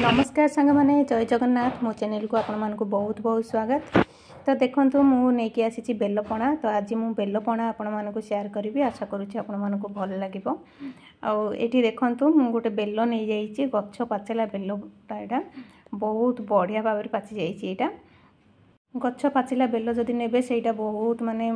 नमस्कार सांग मैंने जय जगन्नाथ मो चैनल को आपण मानक बहुत बहुत स्वागत। तो देखो मुझे आसी बेलपणा। तो आज मु बेलपणा आपण मानक शेयर करी आशा करुँच आपण मानक भल लगे। आठी देखु मु गोटे बेल नहीं जाइए गछ पाचेला बेलटा यहाँ बहुत बढ़िया भाव में पाचि जाइए। गछ पाचिला बेल जदि ने से बहुत माने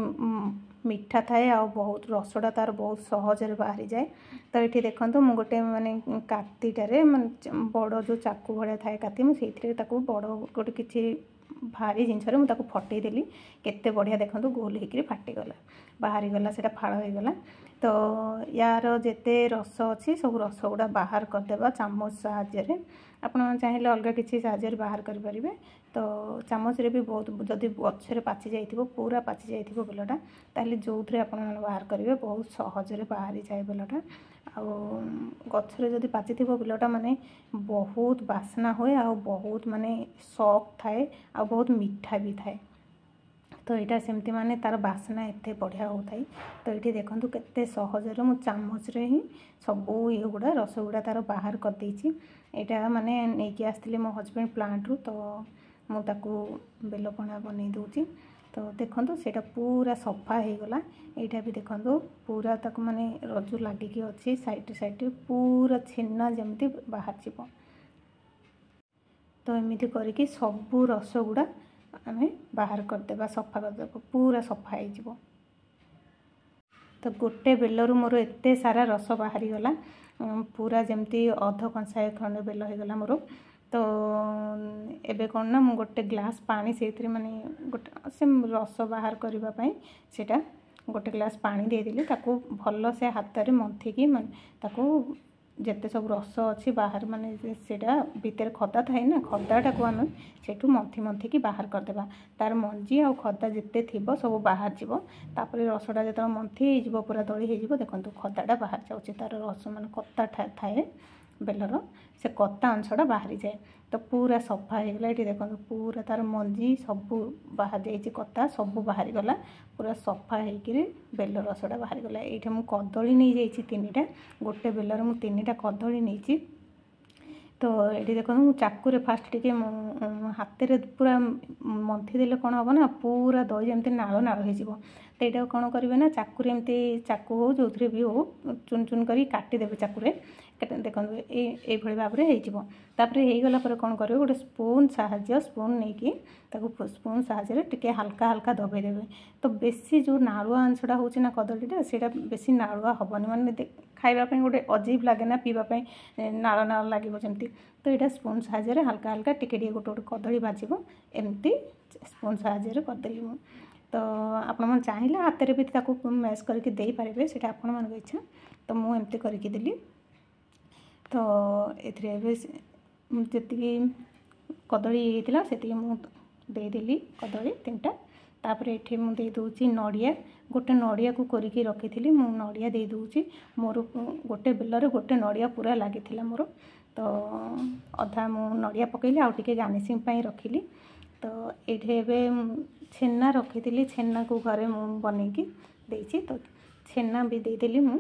मीठा थाए आ बहुत रसटा तार बहुत सहज बाहरी जाए। तो ये देखो मु गोटे माने कातीटारे माने बड़ जो चाकू भाया थाए काती मुझे बड़ गोटे किसी भारी जिनस मुझे फटईदेली केते बढ़िया देखो गोल होकर फाटीगला बाहरी गला से फाड़ हो गला। तो यार जेते रस अच्छी सब रस गुड़ा बाहर करदेवा चामच साहाय्य आपण चाहिए अलग किसी साहाय्य बाहर करें। तो चामच रे भी बहुत जदि गचरे पाचि जाइए पूरा पाचि जाइए बेलटा ताली जो थे आप बाहर करेंगे बहुत सहजरे बाहरी जाए बेलटा। गचरे जदि पाचि बेलटा माने बहुत बास्ना हुए आ बहुत माने सॉफ्ट थाए आ बहुत मीठा भी थाए। तो यहाँ सेमती माने तार बास्ना एत बढ़िया होता है। तो ये देखो केते सहजरे मु चामच रे ही सबू ये गुड़ा रस गुड़ा तार बाहर कर देछि। यहाँ माने नहीं आसती मो हजबैंड प्लांट रू। तो मुझे बेलपणा बन दूची। तो देखो सेटा पूरा सफा हो गला। यहाँ भी देखो पूरा तक माने रजू लगिकी अच्छी साइड साइड पूरा छेना जमती बाहर जीव। तो एमती करके सबू रस गुड़ा आम बाहर करदेबा सफा करदेबा पूरा सफा हो। तो गोटे बेलू मोर एत सारा रस बाहरी गला पूरा जमती अध कंसाए खंड बेल हो गला मोर। तो एबे कौन ना मु गोटे ग्लास पानी से माने गोटे से रस बाहर करने से गोटे ग्लास पानी देदेली ताकू भल से हाथ में मंथिकी ताकू जेते सब रस अच्छी बाहर माने सेटा भीतर खदा थाए ना खदाटा को आम से मंथी मंथिकी बाहर करदेबा तार मंजी आ खदा जिते थी सब बाहर जीव। तापर रसटा जो मंथी हो पूरा दली हो देखो खदाटा बाहर जाऊँच तार रस मान कत्ता थाए बेलर से कत्ता अंशटा बाहरी जाए। तो पूरा सफा हो गला। ये देखो पूरा तार मंजी सब बाहर जाइए कत्ता सब बाहरी गला पूरा सफा होकर बेल रसटा बाहरी गला। ये मुझे कदली नहीं जाइए तीन टा गोटे बेलर मु तीन टा कदली नहीं। तो ये देखो मु चाकू फास्ट टी हाथ में पूरा मंथी देले कौन हम ना पूरा दही जमती नाल नाल हो। तो यहाँ कौन करेंगे ना चाकू एमती चाकू हो जो भी हो चुन चुन कर काटिदेवे चाकू देखो ये भाव में होपर हो कौन करेंगे गोटे स्पून साहाय्य स्पून नहीं स्पून साहाय्य टिके हल्का हल्का दबेदेवे। तो बेसी जो नालुआ अंशटा हो कदलीटा से बेसी नालुआ हेनी माने खावाई गोटे अजीब लगे ना पीवाई नाल नाल लगे जमती। तो यहाँ स्पून साहाय्य हल्का हल्का टिके गोटे गोटे कदली बाजिब एमती स्पून साहाय्य करदेली मु। तो आपण चाहिए हाथ में भी मैश करके दे पारे से आपण मान इच्छा। तो मुझे करके देली। तो ये जी कदली होता से मुदेली कदली तीन टा। तापर ये मुझे दूसरी नड़िया गोटे नड़िया को करके रखी मु नड़िया दे दूची मोर गोटे बेलर गोटे नड़िया पूरा लगी मोर। तो अधा मु नड़िया पकईली आउ टे गार्निशिंग रखिली। तो ये छेना रखी थी छेना को घरे मु बनईकी देची। तो छेना भी देदेली मु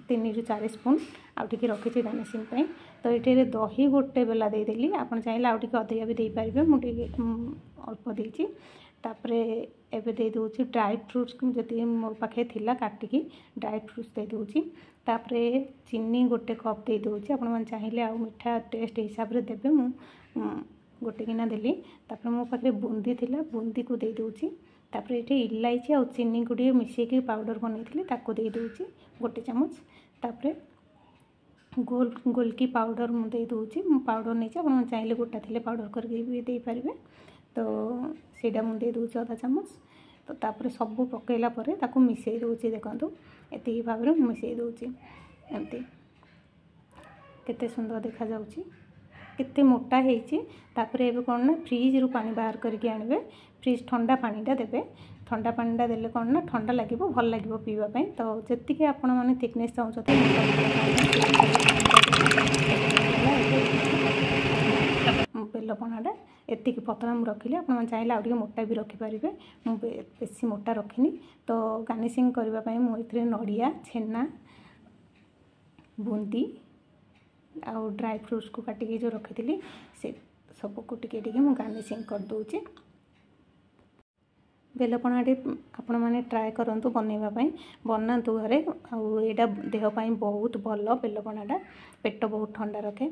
3 ରୁ 4 स्पून आउ टे रखी गार्निशिंग। तो ये दही गोटे बेला देदेली आप चाहिए आउ टे अधिका भी दे पारे मुझे अल्प देची। तापर एबे दे दूची ड्राई फ्रूट्स जति मो पाखे थिला काटिकी ड्राई फ्रूट्स दे दूची। तापर चीनी गोटे कप दे दूची आपण मन चाहिए आउ मीठा टेस्ट हिसाब रे देबे मु गोटे गिना देली। तापर मो पाखे बूंदी थिला बूंदी को दे दूची। तापर ये इलायची आ चीनी गुड़े मिसेक पाउडर बनई ताको दे दूची गोटे चामच। तापर गोलकी पाउडर मुझे दूची पाउडर नहीं आप चाहिए गोटा थे पाउडर करके भी दे पारे। तो सीटा मुझे दूची अधा चामच। तो तापर सब पकईला ताको मिसई दूची देखो ये भाव में मिसई दूची एमती केते सुंदर देखा जाउची केते मोटा होईची। तापर एबे कौन ना फ्रिज रू पानी बाहर करके आनबे फ्रिज ठंडा पानीटा देबे ठंडा पानीटा देले कौन ना ठंडा लगे भल लगे पीवाई। तो जी आपण मैंने थिकनेस चाहते बेलपणाटा एति पतला मुझे रखिली आप चाहिए आउ मोटा भी रखिपारे मुझे बेसी मोटा रखिनी। तो गार्निशिंग करने मुझे नड़िया छेना बूंदी आउ ड्राई फ्रूट्स को काटिकी जो रखी से सबको टिके टिके मु गार्निशिंग कर दूची। बेलपणाटी आपण मैंने ट्राए करूँ बनवाई बनातु घरे आईटा देहपाई बहुत भल। बेलपणाटा पेट बहुत ठंडा रखे।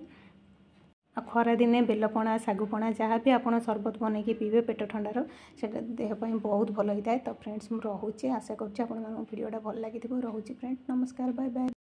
खरा दिने बेलपणा सागुपणा जहाँ भी आप सरबत बनैकी पीबे पेट ठंडार से देहपाई बहुत भल होता है। तो फ्रेंड्स मुझे आशा करूँ भिडियोटा भल लगी रोचे फ्रेंड्स। नमस्कार, बाय बाय।